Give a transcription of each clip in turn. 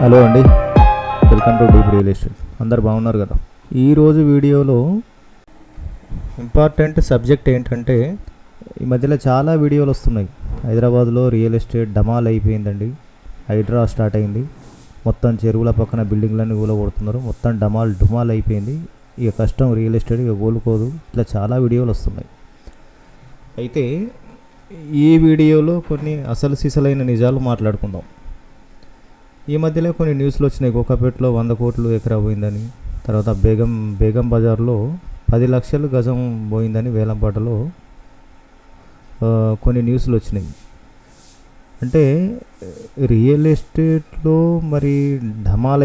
Hello అండి, welcome to deep real estate. అందరు బాగున్నారు కదా? ఈరోజు వీడియోలో ఇంపార్టెంట్ సబ్జెక్ట్ ఏంటంటే, ఈ మధ్యలో చాలా వీడియోలు వస్తున్నాయి. హైదరాబాద్లో రియల్ ఎస్టేట్ డమాల్ అయిపోయిందండి. హైడ్రా స్టార్ట్ అయింది. మొత్తం చెరువుల పక్కన బిల్డింగ్లన్నీ కూలగొడుతున్నారు. మొత్తం డుమాల్ అయిపోయింది. ఇక కష్టం, రియల్ ఎస్టేట్ ఇక కోలుకోదు. ఇట్లా చాలా వీడియోలు వస్తున్నాయి. అయితే ఈ వీడియోలో కొన్ని అసలు సిసలైన నిజాలు మాట్లాడుకుందాం. ఈ మధ్యలో కొన్ని న్యూస్లు వచ్చినాయి. కోకాపేటలో 100 కోట్లు ఎకరా పోయిందని, తర్వాత బేగం బజార్లో 10 లక్షలు గజం పోయిందని వేలంపాటలో కొన్ని న్యూస్లు వచ్చినాయి. అంటే రియల్ ఎస్టేట్లో మరి డుమాల్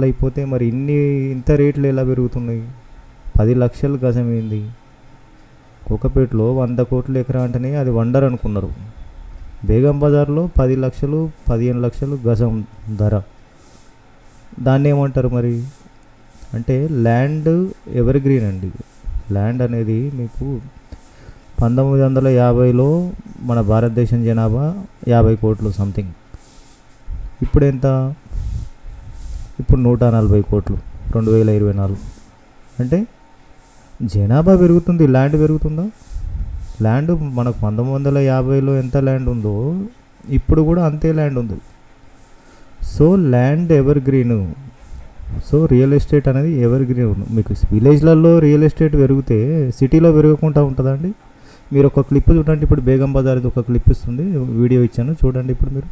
అయిపోతే మరి ఇంత రేట్లు ఎలా పెరుగుతున్నాయి? 10 లక్షలు గజం ఏంది? కోకాపేటలో 100 కోట్లు ఎకరా అంటేనే అది వండర్ అనుకున్నారు. బేగం బజార్లో 10 లక్షలు 15 లక్షలు గజం ధర. దాన్ని ఏమంటారు మరి? అంటే ల్యాండ్ ఎవర్ గ్రీన్ అండి. ల్యాండ్ అనేది మీకు 1950లో మన భారతదేశం జనాభా 50 కోట్లు సంథింగ్. ఇప్పుడు ఎంత? ఇప్పుడు 140 కోట్లు 2024. అంటే జనాభా పెరుగుతుంది, ల్యాండ్ పెరుగుతుందా? ల్యాండ్ మనకు 1950లో ఎంత ల్యాండ్ ఉందో ఇప్పుడు కూడా అంతే ల్యాండ్ ఉంది. So land ever green. So real estate అనేది ఎవర్ గ్రీన్. మీకు విలేజ్లలో రియల్ ఎస్టేట్ పెరిగితే సిటీలో పెరగకుండా ఉంటుందా అండి? మీరు ఒక క్లిప్ చూడండి. ఇప్పుడు బేగం బజార్ది ఒక క్లిప్ ఇస్తుంది, వీడియో ఇచ్చాను చూడండి. ఇప్పుడు మీరు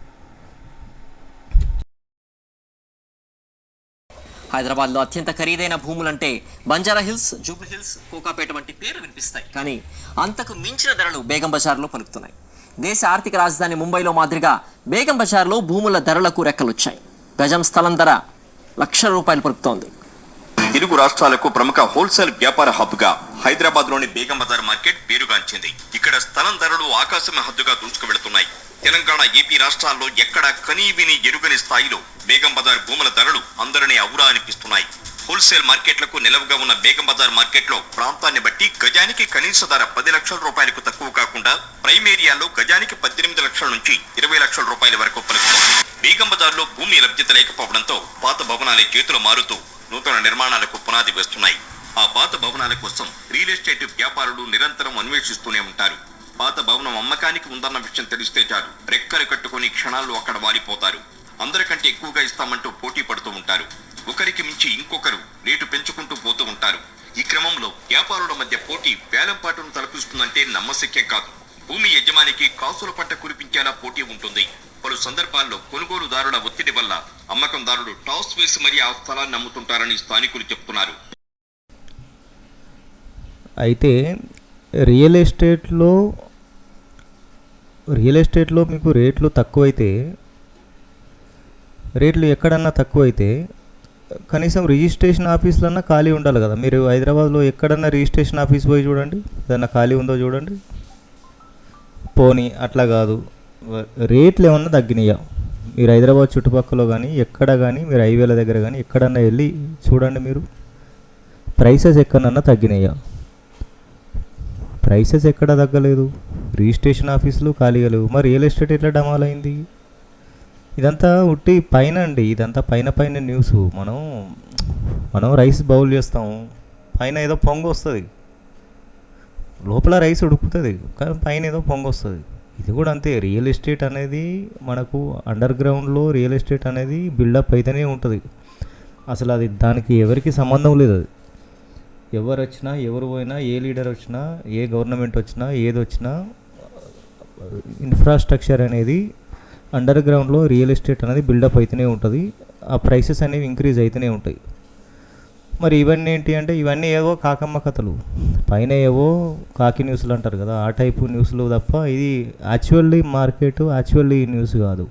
హైదరాబాద్లో అత్యంత ఖరీదైన భూములంటే బంజారా హిల్స్, జూబ్లీ హిల్స్, కోకాపేట వంటి పేర్లు వినిపిస్తాయి. కానీ అంతకు మించిన ధరలు బేగం బజార్లో పలుకుతున్నాయి. దేశ ఆర్థిక రాజధాని ముంబైలో మాదిరిగా బేగం బజార్లో భూముల ధరలకు రెక్కలొచ్చాయి. గజం స్థలం ధర ₹1,00,000 పలుకుతోంది. తెలుగు రాష్ట్రాలకు ప్రముఖ హోల్సేల్ వ్యాపార హబ్గా హైదరాబాద్లోని బేగం బజార్ మార్కెట్ పేరుగాంచింది. ఇక్కడ స్థలం ధరలు ఆకాశం హద్దుగా దూసుకు వెళుతున్నాయి. తెలంగాణ, ఏపీ రాష్ట్రాల్లో ఎక్కడా కనీ విని ఎరుగని స్థాయిలో బేగం బజార్ భూముల ధరలు అందరినీ అవురా అనిపిస్తున్నాయి. హోల్సేల్ మార్కెట్లకు నిలవుగా ఉన్న బేగం బజార్ మార్కెట్లో ప్రాంతాన్ని బట్టి గజానికి కనీస ధర ₹10,00,000 తక్కువ కాకుండా ప్రైమ్ ఏరియాలో గజానికి 18 లక్షల నుంచి 20 లక్షల రూపాయల వరకు పలుకుతోంది. బేగం బజార్లో భూమి లభ్యత లేకపోవడంతో పాత భవనాలే చేతులు మారుతూ నూతన నిర్మాణాలకు పునాది వేస్తున్నాయి. ఆ పాత భవనాల కోసం రియల్ ఎస్టేట్ వ్యాపారులు నిరంతరం అన్వేషిస్తూనే ఉంటారు. పాత భవనం అమ్మకానికి ఉందన్న విషయం తెలిస్తే చాలు రెక్కలు కట్టుకుని క్షణాల్లో అక్కడ వాలిపోతారు. అందరికంటే ఎక్కువగా ఇస్తామంటూ పోటీ పడుతూ ఉంటారు. ఒకరికి మించి ఇంకొకరు రేటు పెంచుకుంటూ పోతూ ఉంటారు. ఈ క్రమంలో వ్యాపారుల మధ్య పోటీ వేలంపాటును తలపిస్తుందంటే నమ్మశక్యం కాదు. భూమి యజమానికి కాసుల పంట కురిపించేలా పోటీ ఉంటుంది. పలు సందర్భాల్లో కొనుగోలుదారుల ఒత్తిడి వల్ల అమ్మకందారులు టాస్ వేసి మరీ ఆ స్థలాన్ని అమ్ముతుంటారని స్థానికులు చెప్తున్నారు. అయితే రియల్ ఎస్టేట్లో మీకు రేట్లు ఎక్కడన్నా తక్కువైతే కనీసం రిజిస్ట్రేషన్ ఆఫీసులన్నా ఖాళీ ఉండాలి కదా. మీరు హైదరాబాద్లో ఎక్కడన్నా రిజిస్ట్రేషన్ ఆఫీస్ పోయి చూడండి, ఏదన్నా ఖాళీ ఉందో చూడండి. పోనీ అట్లా కాదు, రేట్లు ఏమన్నా తగ్గినాయా? మీరు హైదరాబాద్ చుట్టుపక్కల కానీ ఎక్కడ కానీ, మీరు హైవేల దగ్గర కానీ ఎక్కడన్నా వెళ్ళి చూడండి. మీరు ప్రైసెస్ ఎక్కడన్నా తగ్గినాయా? ప్రైసెస్ ఎక్కడ తగ్గలేదు. రిజిస్ట్రేషన్ ఆఫీసులు ఖాళీగా లేవు. మరి రియల్ ఎస్టేట్ ఎట్లా డమాల్ అయింది? ఇదంతా ఉట్టి పైన అండి. ఇదంతా పైన న్యూస్. మనం రైస్ బౌల్ చేస్తాము, పైన ఏదో పొంగు వస్తుంది, లోపల రైస్ ఉడుకుతుంది, కానీ పైన ఏదో పొంగు వస్తుంది. ఇది కూడా అంతే. రియల్ ఎస్టేట్ అనేది మనకు అండర్ గ్రౌండ్లో రియల్ ఎస్టేట్ అనేది బిల్డప్ అయితేనే ఉంటుంది. అసలు అది దానికి ఎవరికి సంబంధం లేదు. అది ఎవరు వచ్చినా, ఎవరు పోయినా, ఏ లీడర్ వచ్చినా, ఏ గవర్నమెంట్ వచ్చినా, ఏది వచ్చినా ఇన్ఫ్రాస్ట్రక్చర్ అనేది అండర్ గ్రౌండ్లో రియల్ ఎస్టేట్ అనేది బిల్డప్ అయితేనే ఉంటుంది. ఆ ప్రైసెస్ అనేవి ఇంక్రీజ్ అయితేనే ఉంటాయి. మరి ఇవన్నీ ఏంటి అంటే, ఇవన్నీ ఏవో కాకమ్మ కథలు, పైన ఏవో కాకి న్యూస్లు అంటారు కదా, ఆ టైపు న్యూస్లు తప్ప ఇది యాక్చువల్లీ న్యూస్ కాదు.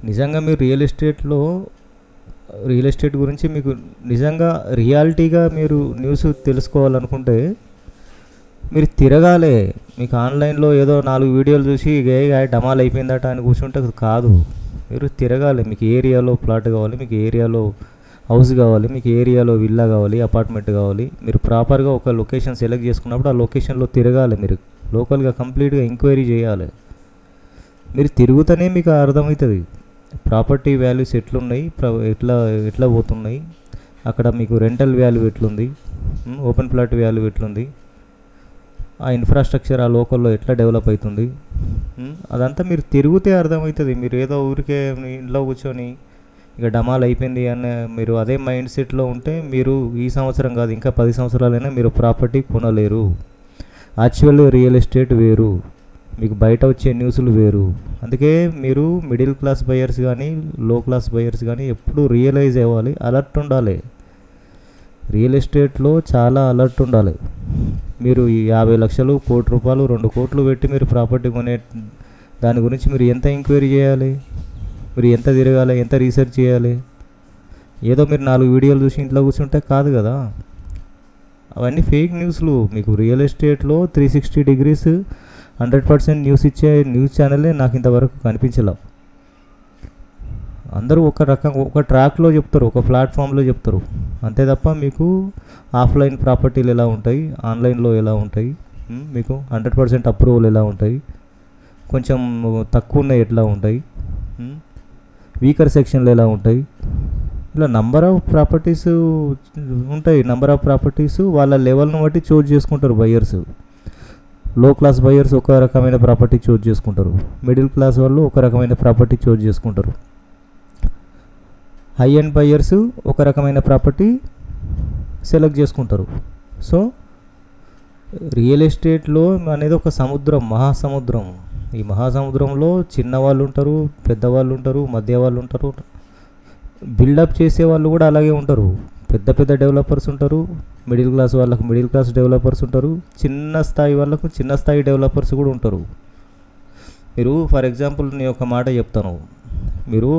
నిజంగా మీరు రియల్ ఎస్టేట్ గురించి మీకు నిజంగా రియాలిటీగా మీరు న్యూస్ తెలుసుకోవాలనుకుంటే మీరు తిరగాలే. మీకు ఆన్లైన్లో ఏదో 4 వీడియోలు చూసి డమాల్ అయిపోయిందట అని కూర్చుంటే కాదు. మీరు తిరగాలి. మీకు ఏరియాలో ప్లాట్ కావాలి, మీకు ఏరియాలో హౌస్ కావాలి, మీకు ఏరియాలో విల్లా కావాలి, అపార్ట్మెంట్ కావాలి. మీరు ప్రాపర్గా ఒక లొకేషన్ సెలెక్ట్ చేసుకున్నప్పుడు ఆ లొకేషన్లో తిరగాలి. మీరు లోకల్గా కంప్లీట్గా ఎంక్వైరీ చేయాలి. మీరు తిరుగుతూనే మీకు అర్థమవుతుంది. ప్రాపర్టీ వాల్యూస్ ఎట్లున్నాయి, ఎట్లా పోతున్నాయి, అక్కడ మీకు రెంటల్ వాల్యూ ఎట్లుంది, ఓపెన్ ప్లాట్ వాల్యూ ఎట్లుంది, ఆ ఇన్ఫ్రాస్ట్రక్చర్ ఆ లోకల్లో ఎట్లా డెవలప్ అవుతుంది, అదంతా మీరు తిరిగితే అర్థమవుతుంది. మీరు ఏదో ఊరికే మీ ఇంట్లో కూర్చొని ఇక డమాల్ అయిపోయింది అని మీరు అదే మైండ్ సెట్లో ఉంటే మీరు ఈ సంవత్సరం కాదు ఇంకా 10 సంవత్సరాలైనా మీరు ప్రాపర్టీ కొనలేరు. యాక్చువల్ రియల్ ఎస్టేట్ వేరు, మీకు బయట వచ్చే న్యూస్లు వేరు. అందుకే మీరు మిడిల్ క్లాస్ బయర్స్ కానీ లో క్లాస్ బయర్స్ కానీ ఎప్పుడు రియలైజ్ అవ్వాలి, అలర్ట్ ఉండాలి. రియల్ ఎస్టేట్లో చాలా అలర్ట్ ఉండాలి. మీరు ఈ 50 లక్షలు, కోటి రూపాయలు, 2 కోట్లు పెట్టి మీరు ప్రాపర్టీ కొనే దాని గురించి మీరు ఎంత ఎంక్వైరీ చేయాలి, మీరు ఎంత తిరగాలి, ఎంత రీసెర్చ్ చేయాలి. ఏదో మీరు 4 వీడియోలు చూసి ఇంట్లో కూర్చుంటే కాదు కదా, అవన్నీ ఫేక్ న్యూస్లు. మీకు రియల్ ఎస్టేట్లో 360 డిగ్రీస్ 100% న్యూస్ ఇచ్చే న్యూస్ ఛానలే నాకు ఇంతవరకు కనిపించలే. అందరూ ఒక ట్రాక్లో చెప్తారు, ఒక ప్లాట్ఫామ్లో చెప్తారు, అంతే తప్ప మీకు ఆఫ్లైన్ ప్రాపర్టీలు ఎలా ఉంటాయి, ఆన్లైన్లో ఎలా ఉంటాయి, మీకు 100% అప్రూవల్ ఎలా ఉంటాయి, కొంచెం తక్కువ ఉన్నాయి ఎట్లా ఉంటాయి, వీకర్ సెక్షన్లు ఎలా ఉంటాయి, ఇలా నంబర్ ఆఫ్ ప్రాపర్టీస్ ఉంటాయి. నంబర్ ఆఫ్ ప్రాపర్టీస్ వాళ్ళ లెవెల్ను బట్టి చూజ్ చేసుకుంటారు బయ్యర్స్. లో క్లాస్ బయ్యర్స్ ఒక రకమైన ప్రాపర్టీ చూజ్ చేసుకుంటారు, మిడిల్ క్లాస్ వాళ్ళు ఒక రకమైన ప్రాపర్టీ చూజ్ చేసుకుంటారు, హై ఎండ్ బయ్యర్స్ ఒక రకమైన ప్రాపర్టీ సెలెక్ట్ చేసుకుంటారు. సో రియల్ ఎస్టేట్లో అనేది ఒక సముద్రం, మహాసముద్రం. ఈ మహాసముద్రంలో చిన్నవాళ్ళు ఉంటారు, పెద్దవాళ్ళు ఉంటారు, మధ్య వాళ్ళు ఉంటారు, బిల్డప్ చేసే వాళ్ళు కూడా అలాగే ఉంటారు. పెద్ద పెద్ద డెవలపర్స్ ఉంటారు, మిడిల్ క్లాస్ వాళ్ళకు మిడిల్ క్లాస్ డెవలపర్స్ ఉంటారు, చిన్న స్థాయి వాళ్ళకు చిన్న స్థాయి డెవలపర్స్ కూడా ఉంటారు. మీరు ఫర్ ఎగ్జాంపుల్ నేను ఒక మాట చెప్తాను. మీరు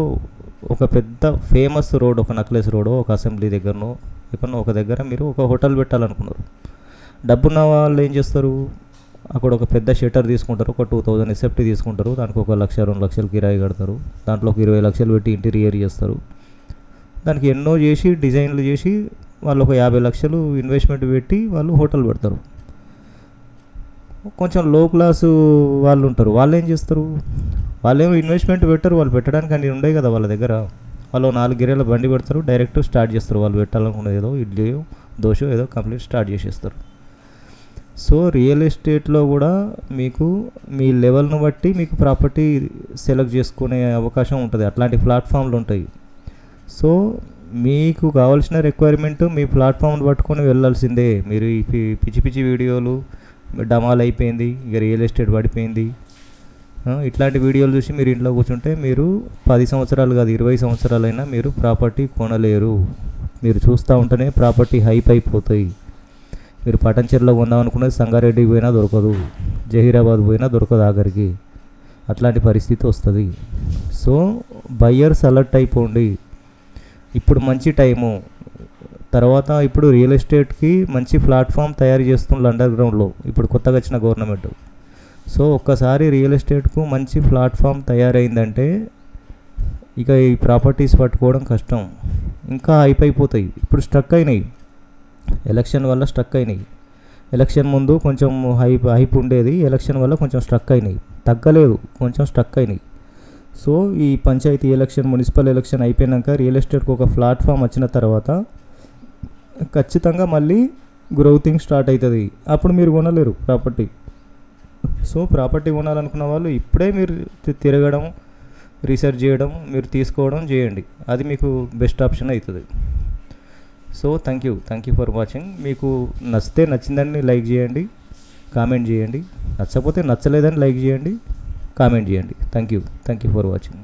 ఒక పెద్ద ఫేమస్ రోడ్, ఒక నక్లెస్ రోడ్, ఒక అసెంబ్లీ దగ్గరనో ఎక్కడనో ఒక దగ్గర మీరు ఒక హోటల్ పెట్టాలనుకున్నారు. డబ్బున్న వాళ్ళు ఏం చేస్తారు, అక్కడ ఒక పెద్ద షట్టర్ తీసుకుంటారు, ఒక 2000 ఎస్ఎఫ్టీ తీసుకుంటారు, దానికి 1 లక్ష 2 లక్షలు కిరాయి కడతారు, దాంట్లో ఒక 20 లక్షలు పెట్టి ఇంటీరియర్ చేస్తారు, దానికి ఎన్నో చేసి డిజైన్లు చేసి వాళ్ళు ఒక 50 లక్షలు ఇన్వెస్ట్మెంట్ పెట్టి వాళ్ళు హోటల్ పెడతారు. కొంచెం లో క్లాసు వాళ్ళు ఉంటారు, వాళ్ళు ఏం చేస్తారు, వాళ్ళేమో ఇన్వెస్ట్మెంట్ పెట్టరు, వాళ్ళు పెట్టడానికి అన్నీ ఉన్నాయి కదా వాళ్ళ దగ్గర. వాళ్ళు 4 గిరేల బండి పెడతారు, డైరెక్ట్ స్టార్ట్ చేస్తారు. వాళ్ళు పెట్టాలనుకున్నది ఏదో ఇడ్లీ దోశ ఏదో కంప్లీట్ స్టార్ట్ చేసేస్తారు. సో రియల్ ఎస్టేట్లో కూడా మీకు మీ లెవెల్ను బట్టి మీకు ప్రాపర్టీ సెలెక్ట్ చేసుకునే అవకాశం ఉంటుంది, అట్లాంటి ప్లాట్ఫామ్లు ఉంటాయి. సో మీకు కావాల్సిన రిక్వైర్మెంట్ మీ ప్లాట్ఫామ్ని పట్టుకొని వెళ్ళాల్సిందే. మీరు ఈ పిచ్చి పిచ్చి వీడియోలు, డమాల్ అయిపోయింది, ఇక రియల్ ఎస్టేట్ పడిపోయింది, ఇట్లాంటి వీడియోలు చూసి మీరు ఇంట్లో కూర్చుంటే మీరు 10 సంవత్సరాలు కాదు 20 సంవత్సరాలైనా మీరు ప్రాపర్టీ కొనలేరు. మీరు చూస్తూ ఉంటేనే ప్రాపర్టీ హైప్ అయిపోతాయి. మీరు పటంచెర్లో కొందామనుకున్నది సంగారెడ్డికి పోయినా దొరకదు, జహీరాబాద్ పోయినా దొరకదు ఆఖరికి, అట్లాంటి పరిస్థితి వస్తుంది. సో బయ్యర్స్ అలర్ట్ అయిపోండి, ఇప్పుడు మంచి టైము. తర్వాత ఇప్పుడు రియల్ ఎస్టేట్కి మంచి ప్లాట్ఫామ్ తయారు చేస్తున్నారు అండర్ గ్రౌండ్లో, ఇప్పుడు కొత్తగా వచ్చిన గవర్నమెంట్. సో ఒక్కసారి రియల్ ఎస్టేట్కు మంచి ప్లాట్ఫామ్ తయారైందంటే ఇక ఈ ప్రాపర్టీస్ పట్టుకోవడం కష్టం, ఇంకా హైప్ అయిపోతాయి. ఇప్పుడు స్ట్రక్ అయినాయి, ఎలక్షన్ వల్ల స్ట్రక్ అయినాయి. ఎలక్షన్ ముందు కొంచెం హైప్ ఉండేది, ఎలక్షన్ వల్ల కొంచెం స్ట్రక్ అయినాయి, తగ్గలేదు, కొంచెం స్ట్రక్ అయినాయి. సో ఈ పంచాయతీ ఎలక్షన్, మున్సిపల్ ఎలక్షన్ అయిపోయాక రియల్ ఎస్టేట్కి ఒక ప్లాట్ఫామ్ వచ్చిన తర్వాత ఖచ్చితంగా మళ్ళీ గ్రోతింగ్ స్టార్ట్ అవుతుంది. అప్పుడు మీరు కొనలేరు ప్రాపర్టీ. సో ప్రాపర్టీ కొనాలనుకున్న వాళ్ళు ఇప్పుడే మీరు తిరగడం, రీసెర్చ్ చేయడం, మీరు తీసుకోవడం చేయండి, అది మీకు బెస్ట్ ఆప్షన్ అవుతుంది. So thank you for watching. మీకు నచ్చితే నచ్చిందని లైక్ చేయండి, కామెంట్ చేయండి, నచ్చకపోతే నచ్చలేదని లైక్ చేయండి, కామెంట్ చేయండి. Thank you for watching.